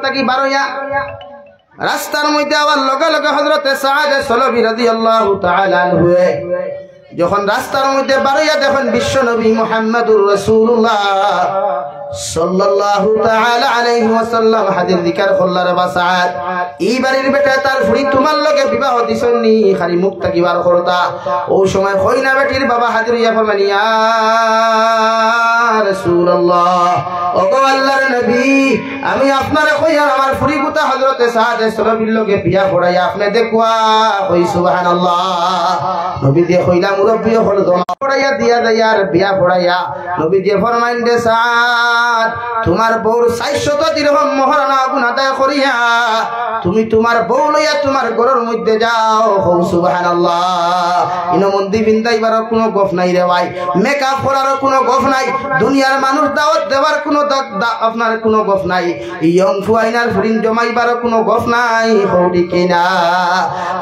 থাকি বারইয়া রাস্তার মধ্যে আবার লগে লগে হযরতে সাদ সলবি রাদিয়াল্লাহু তাআলা আনহু যখন রাস্তার মধ্যে বারইয়া দেখেন বিশ্ব নবী মুহাম্মদুর রাসূলুল্লাহ সাল্লাল্লাহু তাআলা আলাইহি ওয়াসাল্লাম হাদিস জিকির করলার বাসাত এই বাড়ির বেটা তার ফুড়ি তোমার লগে বিবাহ দিছনি খালি মুখ তাকিবার করতা ও সময় কইনা বেটির বাবা হাজির হইয়া ফরমান ইয়া রাসূলুল্লাহ ওগো আল্লাহর নবী আমি আপনারে কইয়া আমার ফুড়ি গুতা হযরতে সাদ সলবির লগে বিয়া পড়াইয়া আপনি দেখুয়া কই সুবহানাল্লাহ নবী দিয়ে কইলা মুরব্বি হল দমা পড়াইয়া দিয়া যাইয়ার বিয়া পড়াইয়া নবী দিয়ে ফরমাইন দে সাদ তোমার বউর 400 দিরহাম মোহরানা গুণ আদায় করিয়া তুমি তোমার বউ লইয়া তোমার ঘরের মধ্যে যাও সুবহানাল্লাহ ইনো মন্দি বিন্দাইবার কোনো গফ নাই রে ভাই মেকআপ করার কোনো গফ নাই দুনিয়ার মানুষ দাওয়াত দেওয়ার কোনো আপনার কোনো গফ নাই ইয়ং ফুয়াইনার ফুরিন জমাইবার কোনো গফ নাই হৌডি কিনা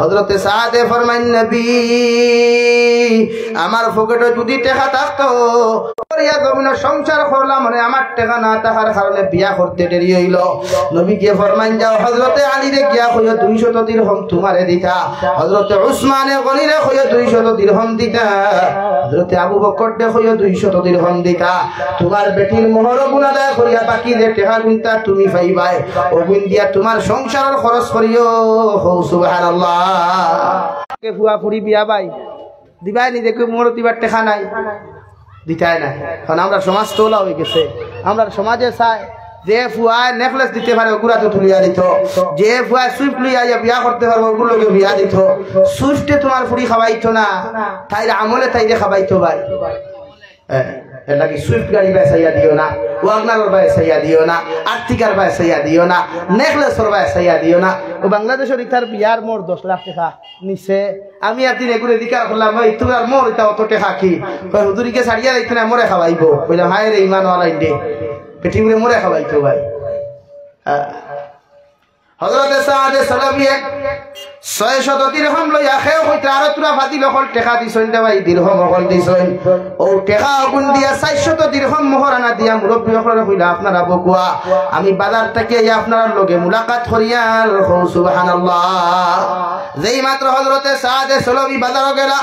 হযরতে সাদে ফরমাইন নবী আমার পকেটে যদি টাকা থাকতো করিয়া জমিন সংসার করলাম মানে আমার টাকা না থাকার কারণে বিয়া করতে দেরি হইল নবী কে ফরমান যাও হযরতে আলী রে গিয়া কইও 200 দিরহাম তোমারে দিতা হযরতে উসমানে গনি রে কইও 200 দিরহাম দিতা হযরতে আবু বকর রে কইও 200 দিরহাম দিতা তোমার বেটির মোহর গুণ আদায় করিয়া বাকি যে টাকা গুণটা তুমি পাইবাই ও গুণ দিয়া তোমার সংসারের খরচ করিও সুবহানাল্লাহ কে ফুয়া ফুরি বিয়া ভাই দিবাই নি দেখো মোর দিবার টাকা নাই দিতাই না কারণ আমরা সমাজ তোলা হয়ে গেছে আমরা সমাজে চাই যে ফুয়ায় নেকলেস দিতে পারে ওগুলা তো তুলিয়া দিত যে ফুয়ায় সুইফট লইয়া বিয়া করতে পারবো ওগুলোকে বিয়া দিত সুইফটে তোমার ফুড়ি খাওয়াইতো না তাইরে আমলে তাইরে খাওয়াইতো ভাই এটা কি সুইফট গাড়ি বেসাইয়া দিও না ওয়াগনারের বেসাইয়া দিও না আর্টিকার বেসাইয়া দিও না নেকলেসের বেসাইয়া দিও না ও বাংলাদেশের ইতার বিয়ার মোর 10 লাখ টাকা নিছে আমি একদিন এগুলো দিকার করলাম ওই তোমার মোর এটা অত টাকা কি হুজুরিকে ছাড়িয়া দিত না মোরে খাওয়াইবো কইলাম হায় রে ইমান ওয়ালাই দে পেটিমরে মোরে খাওয়াইতো ভাই হযরতে সাদ সলবি 600 দিরহাম লইয়া খেও কইতে আর তোরা ফাদি লখল টাকা দিছইন দে ভাই দিরহাম হল দিছইন ও টাকা গুণ দিয়া 400 দিরহাম মোহরানা দিয়া মুরব্বি হলরে কইলা আপনারা বকুয়া আমি বাজার থেকে আপনার লগে মুলাকাত করিয়ার সুবহানাল্লাহ যেই মাত্র হযরতে সাদ সলবি বাজারে গেলা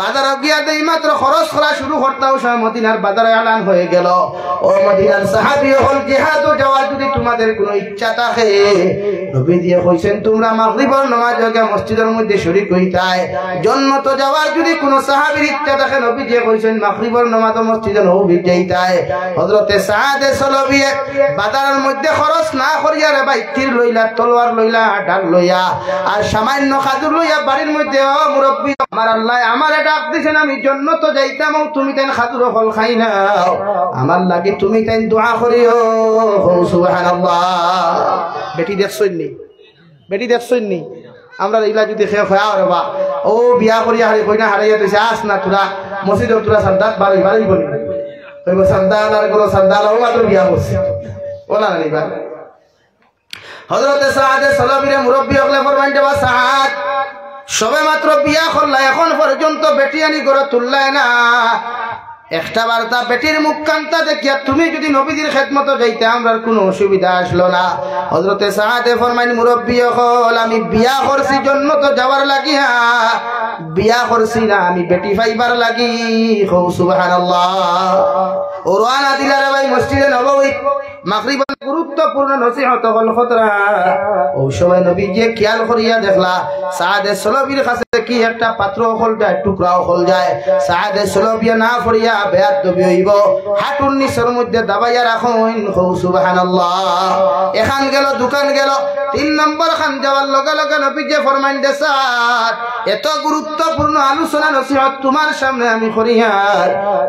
বাজারে গিয়া দেই মাত্র খরচ করা শুরু করতাও সময় মদিনার বাজারে এলান হয়ে গেল ও মদিনার সাহাবী হল জিহাদ যাওয়ার যদি তোমাদের কোনো ইচ্ছা থাকে নবী দিয়ে কইছেন তোমরা মাগরিবের নামাজ আগে মসজিদের মধ্যে শরীক হইতায় জন্নত যাওয়ার যদি কোনো সাহাবীর ইচ্ছা থাকে নবী দিয়ে কইছেন মাগরিবের নামাজ মসজিদে নবী যাইতায় হযরতে সাদ সলবি বাজারের মধ্যে খরচ না করিয়া রে ভাই তীর লইলা তলোয়ার লইলা ঢাল লইয়া আর সামান্য খাজুর লইয়া বাড়ির মধ্যে ও মুরব্বি আমার আল্লাহ আমার ডাক দিছেন আমি জন্নত যাইতাম তুমি তেন খাজুর ফল খাই না আমার লাগি তুমি তেন দোয়া করিও সুবহানাল্লাহ বেটি দেখছই নি আমরা ইলা যদি খেয়ে খয়া রে বা ও বিয়া করিয়া হারি কইনা হারাইয়া দিছে আস না তোরা মসজিদে তোরা সান্দাত বাড়ি বলি কইব সান্দাল আর গুলো সান্দাল ও মাত্র বিয়া করছে ওলা না নিবা হযরতে সাদ সলবিরে মুরব্বি হলে ফরমান দেবা সাদ সবে মাত্র বিয়া করলা এখন পর্যন্ত বেটি আনি গড়ে তুললাই না একটা বার্তা বেটির মুখ কান্তা দেখিয়া তুমি যদি নবীদের খেদমত যাইতে আমরার কোনো অসুবিধা আসলো না হযরতে সাদে ফরমাইন মুরব্বি হল আমি বিয়া করছি জন্নত যাওয়ার লাগিয়া বিয়া করছি না আমি বেটি পাইবার লাগি সুবহানাল্লাহ ও রানা দিলারে ভাই মসজিদে নববী মাগরিবের গুরুত্বপূর্ণ নসিহত হল খতরা ও সময় নবী যে খেয়াল করিয়া দেখলা সাদে সলবির কাছে কি একটা পাত্র হল যায় টুকরাও হল যায় সাদে সলবিয়া না ফরিয়া বেয়াত দবি হইব হাঁটুর নিচের মধ্যে দাবাইয়া রাখুন সুবহানাল্লাহ এখান গেল দোকান গেল 3 নম্বর খান যাওয়ার লগে লগে নবী যে ফরমান দেসার এত গুরুত্বপূর্ণ আলোচনা নসিহত তোমার সামনে আমি করিয়ার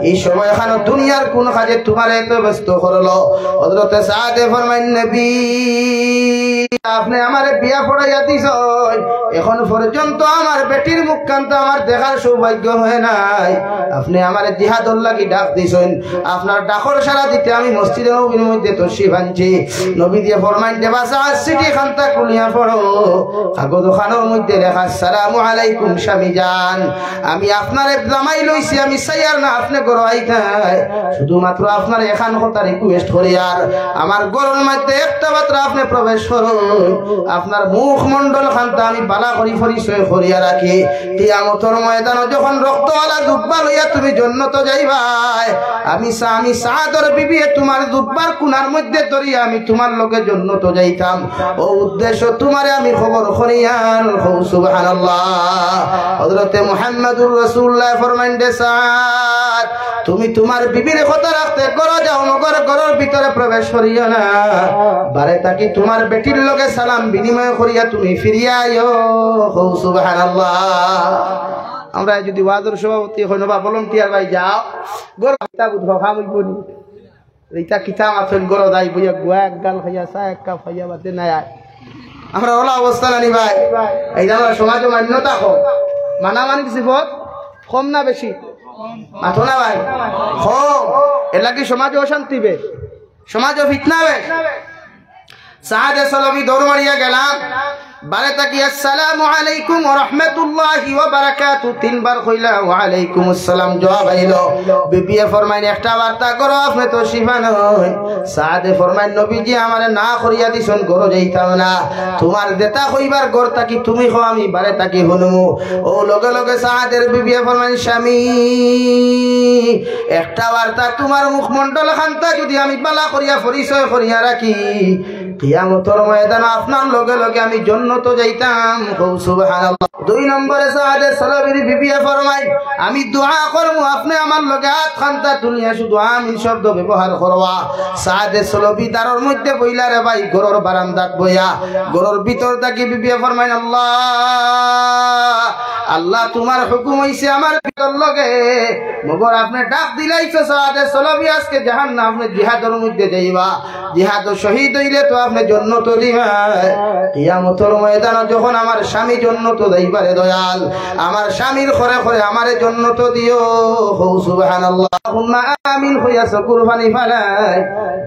এই সময় এখানে দুনিয়ার কোন কাজে তোমার এত ব্যস্ত করলো হযরতে সাদে ফরমান নবী আপনি আমার বিয়া পড়াইয়া দিছ, এখন পর্যন্ত আমার বেটির মুখখানটা আমার দেখার সৌভাগ্য হয় নাই। আপনি আমার জিহাদুর লাগি ডাক দিছেন, আপনার ডাকর সারা দিতে আমি মসজিদের নবীর মধ্যে তশরিফ আনছি। নবী দিয়ে ফরমাইন দেবা সিটি খানটা খুলিয়া পড়ো, কাগজ খানোর মধ্যে লেখা আসসালামু আলাইকুম স্বামী জান, আমি আপনার জামাই লইছি, আমি সাইয়ার না আপনি গরো আইতাই, শুধুমাত্র আপনার এখান কথা রিকোয়েস্ট করি আর আমার গরুর মধ্যে একটা মাত্র আপনি প্রবেশ করুন, আপনার মুখ মন্ডল খানটা আমি বালা করি পরিচয় করিয়া রাখি। কিয়ামতের ময়দানে যখন রক্তওয়ালা জুব্বা লইয়া তুমি জান্নাতে যাইবাই, আমি সাদর বিবি তোমার জুব্বার কুনার মধ্যে ধরিয়া আমি তোমার লগে জান্নাতে যাইতাম। ও উদ্দেশ্য তোমারে আমি খবর করিয়ান। সুবহানাল্লাহ। হযরতে মুহাম্মদুর রাসূলুল্লাহ ফরমান দে সাদ, তুমি তোমার বিবির কথা রাখতে করো যাও, মগর ঘরের ভিতরে প্রবেশ করিও না, বারে তাকি তোমার বেটির লগে সালাম বিনিময় করিয়া তুমি ফিরিয়া আইও। সুবহানাল্লাহ। আমরা যদি ওয়াজের সভাপতি হই বা ভলান্টিয়ার ভাই যাও গর কিতাব উঠো খামুইবনি এইটা কিতাব আছেন গর দাই বইয়া গুয়া এক গাল খাইয়া চা এক কাপ খাইয়া বাদে নাই। আমরা ওলা অবস্থা জানি ভাই, এই যে আমরা সমাজে মান্যতা কম, মানামানিক সিফত কম না বেশি? মাথো না ভাই, কম। এর লাগি সমাজে অশান্তি বে, সমাজে ফিতনা বে। সাহাদে সলবি দৌড় মারিয়া গেলাম, বারে তাকি আসসালামু আলাইকুম ওয়া রাহমাতুল্লাহি ওয়া বারাকাতুহু, তিনবার কইলা ওয়া আলাইকুম আসসালাম জবাব আইলো। বিবিয়ে ফরমাইন একটা বার্তা করো, আপনি তো শিফান হই। সাদে ফরমাইন নবীজি আমারে না করিয়া দিছেন, ঘর যাইতাম না, তোমার দেতা কইবার ঘর তাকি তুমি হও, আমি বারে তাকি হনুমু। ও লগে লগে সাদের বিবিয়ে ফরমাইন স্বামী একটা বার্তা তোমার মুখমণ্ডল খানটা যদি আমি বালা করিয়া পরিচয় করিয়া রাখি, কিয়ামতের ময়দানে আপনার লগে লগে আমি জান্নাত যাইতাম। সুবহানাল্লাহ। দুই নম্বরে সাদে সালাবির বিবিয়ে ফরমাই আমি দোয়া করব, আপনি আমার লগে হাত খানটা তুলিয়া শুধু আমিন শব্দ ব্যবহার করবা। সাদে সালাবি দারর মধ্যে বইলা রে ভাই ঘরের বারান্দাত বইয়া, ঘরের ভিতর থাকি বিবিয়ে ফরমাই আল্লাহ আল্লাহ তোমার হুকুম হইছে আমার ভিতর লগে, মগর আপনি ডাক দিলাইছো সাদে সালাবি আজকে জাহান্নাম, আপনি জিহাদের মধ্যে যাইবা, জিহাদ শহীদ হইলে তো আপনি জান্নাত দিবা। কিয়ামতের ময়দানে যখন আমার স্বামী জান্নাত যাইবারে দয়াল, আমার স্বামীর ঘরে ঘরে আমারে জান্নাত দিও। সুবহানাল্লাহ। আল্লাহুম্মা আমিন হইয়া কুরবানি ফালাই।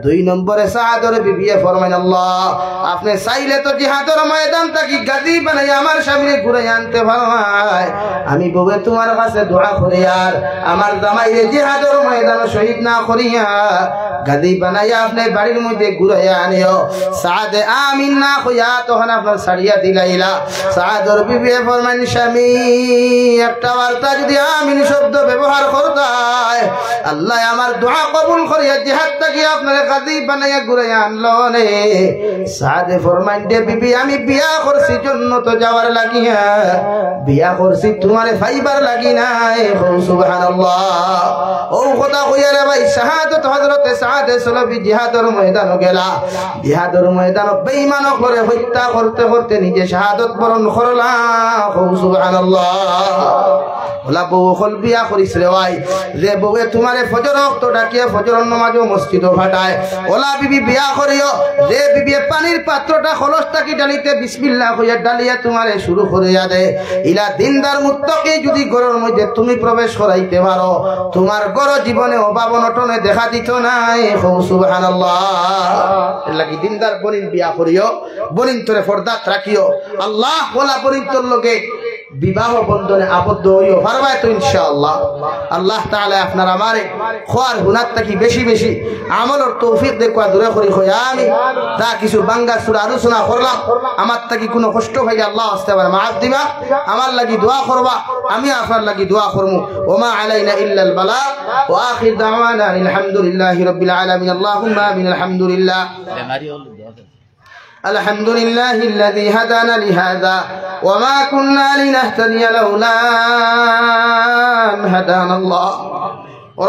দুই নম্বরে সাদরে বিবিয়ে ফরমাইন আল্লাহ আপনি চাইলে তো জিহাদের ময়দান থাকি গাজী বানাই আমার স্বামীরে ঘুরে আনতে ফরমায়, আমি বউয়ে তোমার কাছে দোয়া করি আর আমার জামাইরে জিহাদের ময়দানে শহীদ না করিয়া গাজী বানাইয়া আপনি বাড়ির মধ্যে ঘুরে আনিও। সাদে আমিন না কইয়া তখন আপনার ছাড়িয়া দিলাইলা। সাদর বিবিয়ে ফরমাইন স্বামী একটা বার্তা যদি আমিন শব্দ ব্যবহার করতায়, আল্লাহ আমার দোয়া কবুল করিয়া জিহাদ থাকি আপনার গাজী বানাইয়া ঘুরে আনলো নে। সাদে ফরমাইন দে বিবি আমি বিয়া করছি জান্নাত যাওয়ার লাগিয়া, বিয়া করছি তোমারে ফাইবার লাগি নাই। সুবহানাল্লাহ। ও কথা কইয়া রে ভাই শাহাদাত হযরতে সাদে সালাবি জিহাদের ময়দানে গেলা, জিহাদের ময়দানে বেঈমান করে হত্যা করতে করতে নিজে শাহাদাত বরণ করলা। সুবহানাল্লাহ। ওলা বউ হল বিয়া করিস রে ভাই, যে বউয়ে তোমারে ফজর ওয়াক্ত ডাকিয়া ফজর নামাজও মসজিদও ফাটায়, ওলা বিবি বিয়া করিও যে বিবি পানির পাত্রটা খলস থাকি ডালিতে বিসমিল্লাহ কইয়া ডালিয়া তোমারে শুরু করিয়া দে। ইলা দিনদার মুত্তাকি যদি ঘরের মধ্যে তুমি প্রবেশ করাইতে পারো, তোমার ঘর জীবনে অভাব অনটনে দেখা দিত নাই। সুবহানাল্লাহ। এর লাগি দিনদার বনিন বিয়া করিও, বনিন তোরে ফরদাত রাখিও, আল্লাহ ওলা বনিন তোর লগে বিবাহ বন্ধনে আবদ্ধ হইও পারবাই তো ইনশাআল্লাহ। আল্লাহ তাআলা আপনার আমারে খোয়ার হুনার থাকি বেশি বেশি আমলের তৌফিক দেখবা দূরে করি হইয়া আমি তা কিছু বাঙ্গা সুরা আলোচনা করলাম, আমার থাকি কোনো কষ্ট হইলে আল্লাহ আসতে পারে মাফ দিবা, আমার লাগি দোয়া করবা, আমি আপনার লাগি দোয়া করমু। ওমা আলাইনা ইল্লাল বালাগ ওয়া আখির দাওয়ানা আলহামদুলিল্লাহি রাব্বিল আলামিন। আল্লাহুম্মা আমিন। আলহামদুলিল্লাহ। الحمد لله الذي هدانا لهذا وما كنا لنهتدي لولا أن هدانا الله.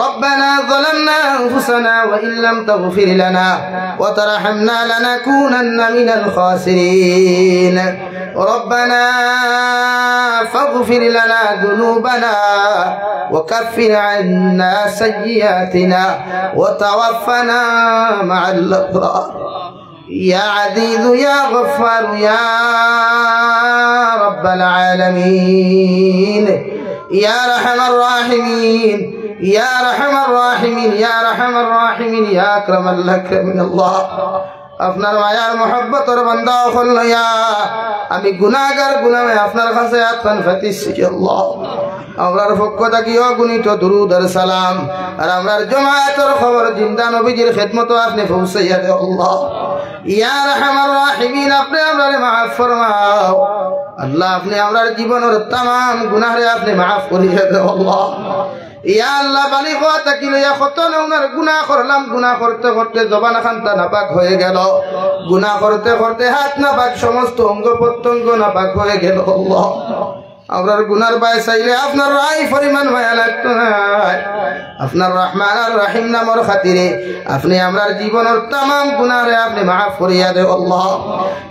ربنا ظلمنا أنفسنا وإن لم تغفر لنا وترحمنا لنكونن من الخاسرين. ربنا فاغفر لنا ذنوبنا وكفر عنا سيئاتنا وتوفنا مع الأبرار. يا عزيز يا غفار يا رب العالمين يا رحم الراحمين يا رحم الراحمين يا رحم الراحمين يا أكرم الأكرمين الله আপনার মায়ার মহব্বতের বান্দা হইয়া আমি গুনাহগার গুনাহে আপনার কাছে আত্মান ফাতিছি আল্লাহ আমরার পক্ষ থেকে অগণিত দুরূদ আর সালাম আর আমরার জামায়াতের খবর জিন্দা নবীজির খিদমত আপনি পৌঁছাইয়া দেও আল্লাহ ইয়া রাহমার রাহিমিন আপনি আমরারে maaf ফরমাও আল্লাহ আপনি আমরার জীবনের तमाम গুনাহরে আপনি maaf করিয়া দেও আল্লাহ ইয়া আল্লাহ বালিগ হওয়া থাকি লইয়া কত নওনার গুনাহ করলাম গুনাহ করতে করতে জবান খানটা নাপাক হয়ে গেল গুনাহ করতে করতে হাত নাপাক সমস্ত অঙ্গ প্রত্যঙ্গ নাপাক হয়ে গেল আল্লাহ আমরার গুনার বাই চাইলে আপনার রাই পরিমাণ মায়া লাগতো না আপনার রহমান আর রহিম নামের খাতিরে আপনি আমরার জীবনের तमाम গুনাহরে আপনি maaf করিয়া দেও আল্লাহ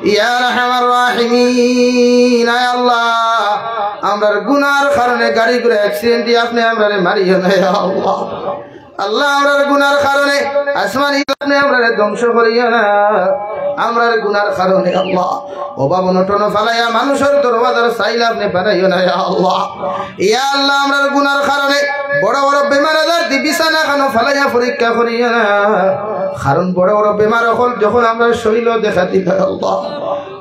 ইয়া রাহমার রাহিমিন আয় আল্লাহ আমরার গুনার কারণে গাড়ি করে অ্যাক্সিডেন্ট দিয়ে আপনি আমরারে মারিও না ইয়া আল্লাহ আল্লাহ আমরার গুনার কারণে আসমানি আপনি আমরারে ধ্বংস করিও না আমরার গুনার কারণে আল্লাহ অভাব অনটন ফালাইয়া মানুষের দরবাজার চাইলে আপনি বাড়াইও না ইয়া আল্লাহ ইয়া আল্লাহ আমরার গুনার কারণে বড় বড় বেমার আজার দি বিছানা খানো ফালাইয়া পরীক্ষা করিও না কারণ বড় বড় বেমার হল যখন আমরা শরীর দেখা দিই আল্লাহ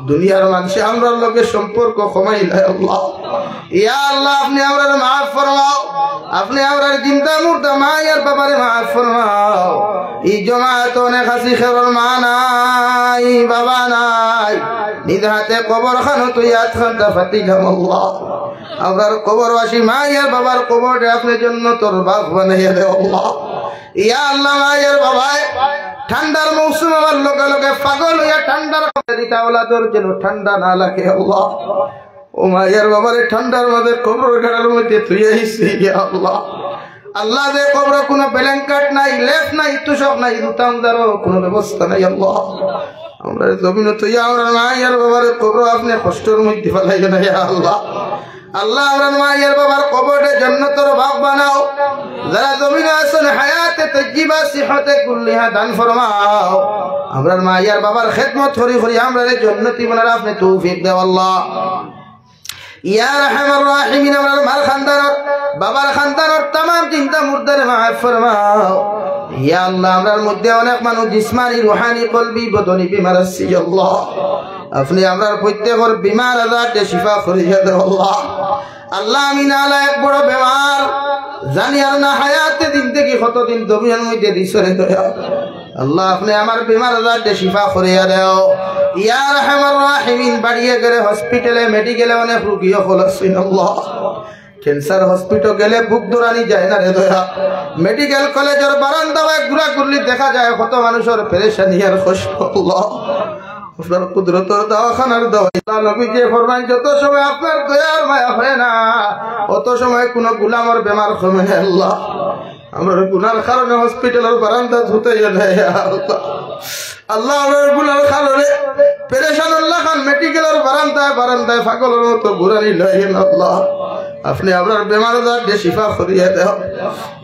দুনিয়ার মানুষ আমরার লগে সম্পর্ক কমাইলা আল্লাহ ইয়া আল্লাহ আপনি আমরার maaf ফরমাও আপনি আমরার জিন্দা মুর্দা মায়ের বাবারে maaf ফরমাও এই জামাত অনেক হাসি খেরর মা নাই বাবা নাই নিজ হাতে কবর খানো তুই আতখানটা ফাতিলাম আল্লাহ আমরার কবরবাসী মায়ের বাবার কবরে আপনি জন্য তোর বাপ বানাইয়া দে আল্লাহ ইয়া আল্লাহ মায়ের বাবায় ঠান্ডার মৌসুম আমার লগে লগে পাগল হইয়া ঠান্ডার দিতা ওলাদর যেন ঠান্ডা না লাগে আল্লাহ ও মায়ের বাবারে ঠান্ডার মধ্যে কবর ঘরের মধ্যে তুই আইসি ইয়া আল্লাহ আল্লাহ যে কবর কোনো ব্ল্যাঙ্কেট নাই লেপ নাই তুষক নাই দুতামদারও কোনো ব্যবস্থা নাই আল্লাহ আমরা জমিন তুই আমরা মায়ের বাবারে কবর আপনি কষ্টের মধ্যে ফেলাইলেন না ইয়া আল্লাহ আল্লাহ আমরা মায়ের বাবার কবরে জান্নাতের বাগ বানাও যারা জমিনে আছেন হায়াতে তাইয়্যিবা সিহতে কুল্লিহা দান ফরমাও আমরা মায়ের বাবার খিদমত করি করি আমরা জান্নাতি বানার আপনি তৌফিক দাও আল্লাহ ইয়া রাহমার রাহিমিন আমরা মার খানদার বাবার খানদার तमाम চিন্তা মুর্দারে maaf ফরমাও ইয়া আল্লাহ আমরার মধ্যে অনেক মানুষ জিসমানি রূহানি কলবি বদনি বিমার আছে আল্লাহ আপনি আমরার প্রত্যেকর বিমার আজাতে শিফা করিয়া দাও আল্লাহ আল্লাহ আমি নালা এক বড় বেমার জানি আর না হায়াতে জিন্দেগি কতদিন দুনিয়ার মধ্যে দিছরে দয়া আল্লাহ আপনি আমার বিমার আজাতে শিফা করিয়া দাও ইয়া রাহমার রাহিমিন বাড়িয়ে গেলে হসপিটালে মেডিকেলে অনেক রোগীও হলছেন আল্লাহ ক্যান্সার হসপিটাল গেলে বুক দৌড়ানি যায় না রে দয়া মেডিকেল কলেজের বারান্দায় ঘুরা ঘুরলি দেখা যায় কত মানুষের পেরেশানি আর কষ্ট আল্লাহ আপনার কুদরতের দাওয়াখানার দাওয়া নবী যে ফরমান যত সময় আপনার দয়ার মায়া হয় না অত সময় কোন গোলামের বেমার কমে না আল্লাহ আমরা গুনার কারণে হসপিটালের বারান্দা ধুতে গেলে আল্লাহ আমার গুনার কারণে পেরেশান আল্লাহ খান মেডিকেলের বারান্দায় বারান্দায় পাগলের মতো ঘুরানি লইলেন আল্লাহ আপনি আপনার বেমার আজার শিফা করিয়া দাও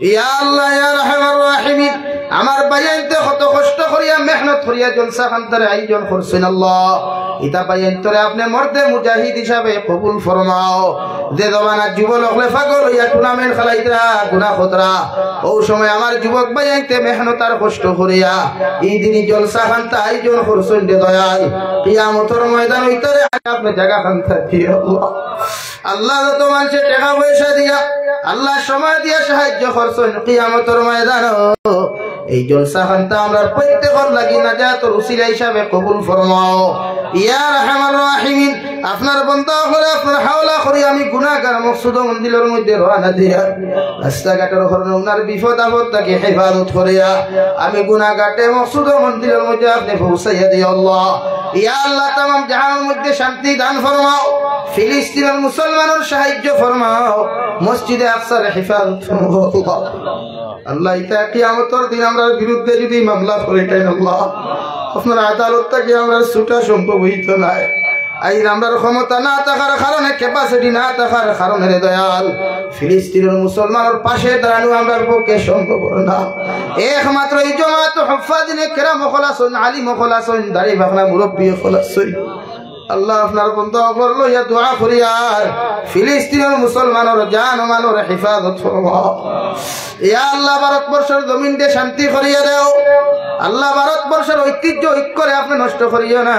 ইয়া আল্লাহ ইয়া রাহমার রাহিমিন আমার বাইয়ানতে কত কষ্ট করিয়া মেহনত করিয়া জলসা খানতারে আয়োজন করছেন আল্লাহ ইতা বাইয়ানতরে আপনি মর্দে মুজাহিদ হিসাবে কবুল ফরমাও যে জমানা যুবক হলে পাগল হইয়া টুর্নামেন্ট খেলাইতরা গুনাহ করতরা ও সময় আমার যুবক বাইয়ানতে মেহনত আর কষ্ট করিয়া এই দিনই জলসা খানতা আয়োজন করছেন দে দয়াল কিয়ামতের ময়দান হইতরে আপনি জায়গা খানতা দিও আল্লাহ যত মানুষের টাকা পয়সা দিয়া আল্লাহ সময় দিয়া সাহায্য করছেন কিয়ামতের ময়দান এই জলসা খানটা আমরা প্রত্যেকর লাগি নাজাতের উসিলা হিসাবে কবুল ফরমাও ইয়া রাহমার রাহিমিন আপনার বান্দা করে আপনার হাওলা করি আমি গুনাহগার মকসুদ মন্দিরের মধ্যে রওনা দিয়া রাস্তাঘাটের কারণে ওনার বিপদ আপদ থেকে হেফাজত করিয়া আমি গুনাহগাটে মকসুদ মন্দিরের মধ্যে আপনি পৌঁছাইয়া দিও আল্লাহ ইয়া আল্লাহ तमाम জাহানের মধ্যে শান্তি দান ফরমাও ফিলিস্তিনের মুসলমানের সাহায্য ফরমাও মসজিদে আকসার হেফাজত ফরমাও আল্লাহ ইতা কিয়ামতের দিন আমরা বিরুদ্ধে যদি মামলা করে দেন আল্লাহ আপনার আদালত থেকে আমরা ছুটা সম্ভব হইতো না আই আমরার ক্ষমতা না থাকার কারণে, ক্যাপাসিটি না থাকার কারণে রে দয়াল ফিলিস্তিনের মুসলমানের পাশে দাঁড়ানো আমরার পক্ষে সম্ভব না। একমাত্র এই জমাত হুফাজিনে কেরাম খলাসন, আলিম খলাসন, দাড়ি ভাগনা মুরব্বী খলাসন। আল্লাহ আপনার বন্ধা করলো ইয়া দোয়া করি আর ফিলিস্তিনের মুসলমানের জান ও মালের হেফাজত ফরমাও। ইয়া আল্লাহ ভারতবর্ষের জমিনকে শান্তি করিয়ে দাও। আল্লাহ ভারতবর্ষের ঐতিহ্য ঐক্যরে আপনি নষ্ট করিও না।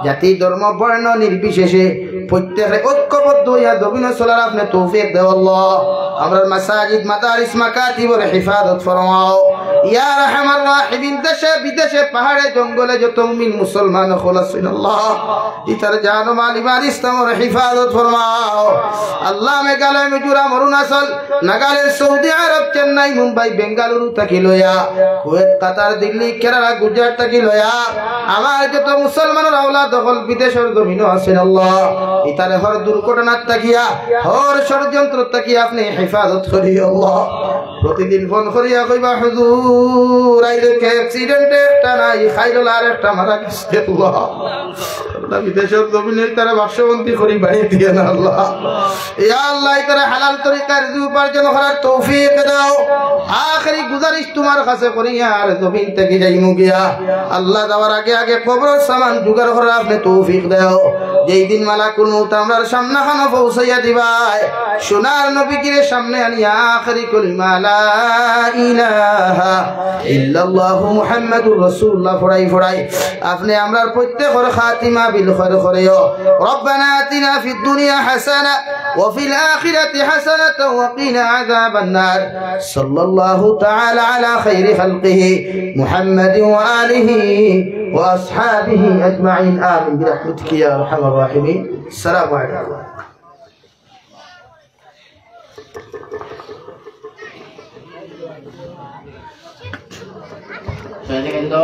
জাতি ধর্ম বর্ণ নির্বিশেষে প্রত্যেকে ঐক্যবদ্ধ হইয়া জমিনে চলার আপনি তৌফিক দাও আল্লাহ। আমরার মাসাজিদ মাদারিস মাকাতিবের হেফাজত ফরমাও ইয়া রাহমার রাহিমিন। দেশে বিদেশে পাহাড়ে জঙ্গলে যত মুমিন মুসলমান খলাসিন আল্লাহ ইতার জান ও মাল ইমান ইসলামের হেফাজত ফরমাও আল্লাহ। মেঘালয়, মিজোরাম, অরুণাচল, নাগাল্যান্ড, সৌদি আরব, চেন্নাই, মুম্বাই, বেঙ্গালুরু থাকি লইয়া কুয়েত, কাতার, দিল্লি, কেরালা, গুজরাট থাকি লইয়া আমার যত মুসলমানের আওলাদ হল বিদেশের জমিনও আছেন আল্লাহ ইতারে হর দুর্ঘটনার তাকিয়া হর ষড়যন্ত্র তাকিয়া আপনি হেফাজত করি আল্লাহ। প্রতিদিন ফোন করিয়া কইবা হুজুর আইলেকে অ্যাক্সিডেন্টে একটা নাই খাইল আর একটা মারা গেছে আল্লাহ। আল্লাহ বিদেশের জমিনে তারা বাক্সবন্দি করি বাড়ি দিয়ে না আল্লাহ। ইয়া আল্লাহ তারা হালাল তরিকার রিজিক উপার্জন করার তৌফিক দাও। আখেরি গুজারিশ তোমার কাছে করি আর জমিন থেকে যাইমু গিয়া আল্লাহ যাওয়ার আগে আগে কবরের সামান জোগাড় করার আপনি তৌফিক দাও। যেই দিন মালাকুল মউত আমরার সামনে খানো পৌঁছাইয়া দিবাই সোনার নবীজির সামনে আনিয়া আখেরি কলিমা লা ইলাহা ইল্লাল্লাহু মুহাম্মাদুর রাসূলুল্লাহ ফড়াই ফড়াই আপনি আমরার প্রত্যেকের খাতিমা বিল খৈর করিও। রব্বানা আতিনা ফিদ দুনিয়া হাসানা ওয়া ফিল আখিরাতি হাসানাতাও ওয়া কিনা আযাবান নার। সাল্লাল্লাহু তাআলা আলা খাইরি খালকিহি মুহাম্মাদিন ওয়া আলিহি ওয়া আসহাবিহি আজমাইন আমিন বিরহমাতিকা ইয়া আরহামার রাহিমিন। আসসালামু আলাইকুম। কিন্তু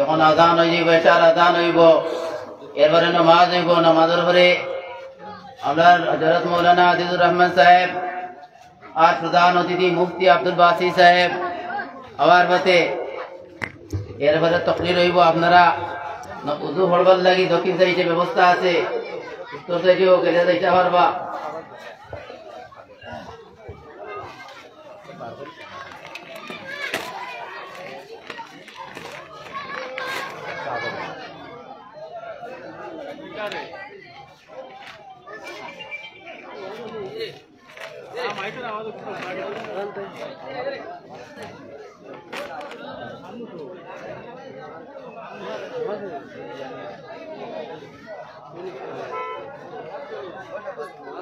এখন আজান হয়ে যাইব, এশার আজান হইব, এরপরে নামাজ হইব। নামাজের পরে আমরা হযরত মৌলানা আজিজুর রহমান সাহেব আর প্রধান অতিথি মুফতি আব্দুল বাসি সাহেব আবার বাতে এরপরে তকরির হইব। আপনারা উজু হড়বার লাগি দক্ষিণ সাইডে ব্যবস্থা আছে, উত্তর সাইডেও গেলে যাইতে পারবা।